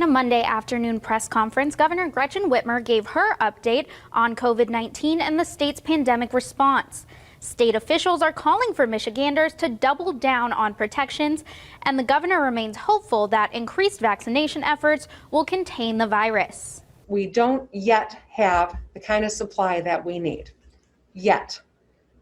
a Monday afternoon press conference, Governor Gretchen Whitmer gave her update on COVID-19 and the state's pandemic response. State officials are calling for Michiganders to double down on protections, and the governor remains hopeful that increased vaccination efforts will contain the virus. We don't yet have the kind of supply that we need, yet.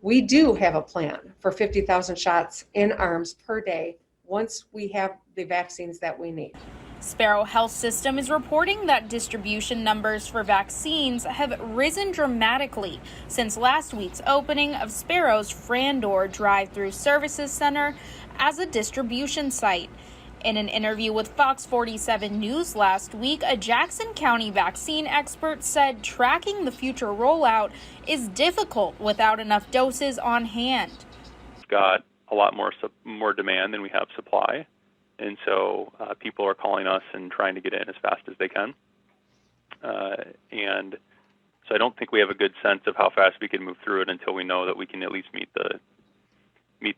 We do have a plan for 50,000 shots in arms per day once we have the vaccines that we need. Sparrow Health System is reporting that distribution numbers for vaccines have risen dramatically since last week's opening of Sparrow's Frandor Drive-Through Services Center as a distribution site. In an interview with Fox 47 News last week, a Jackson County vaccine expert said tracking the future rollout is difficult without enough doses on hand. We've got a lot more demand than we have supply, and so people are calling us and trying to get in as fast as they can. And so I don't think we have a good sense of how fast we can move through it until we know that we can at least meet the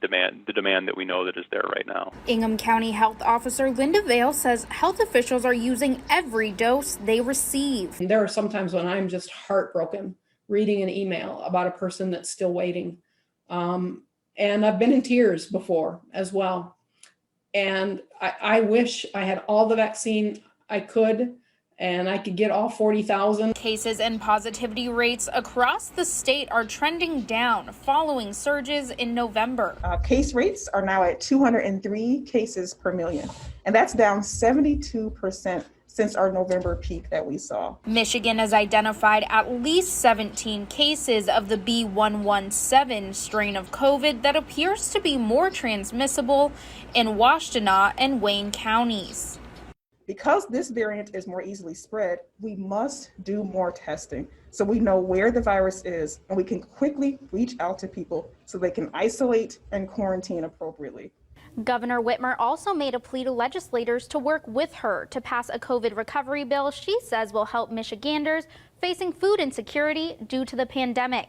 demand that we know that is there right now. Ingham County Health Officer Linda Vale says health officials are using every dose they receive. There are some times when I'm just heartbroken reading an email about a person that's still waiting. And I've been in tears before as well. And I wish I had all the vaccine I could, and I could get all 40,000. Cases and positivity rates across the state are trending down following surges in November. Case rates are now at 203 cases per million, and that's down 72% since our November peak that we saw. Michigan has identified at least 17 cases of the B.1.1.7 strain of COVID that appears to be more transmissible in Washtenaw and Wayne counties. Because this variant is more easily spread, we must do more testing so we know where the virus is and we can quickly reach out to people so they can isolate and quarantine appropriately. Governor Whitmer also made a plea to legislators to work with her to pass a COVID recovery bill she says will help Michiganders facing food insecurity due to the pandemic.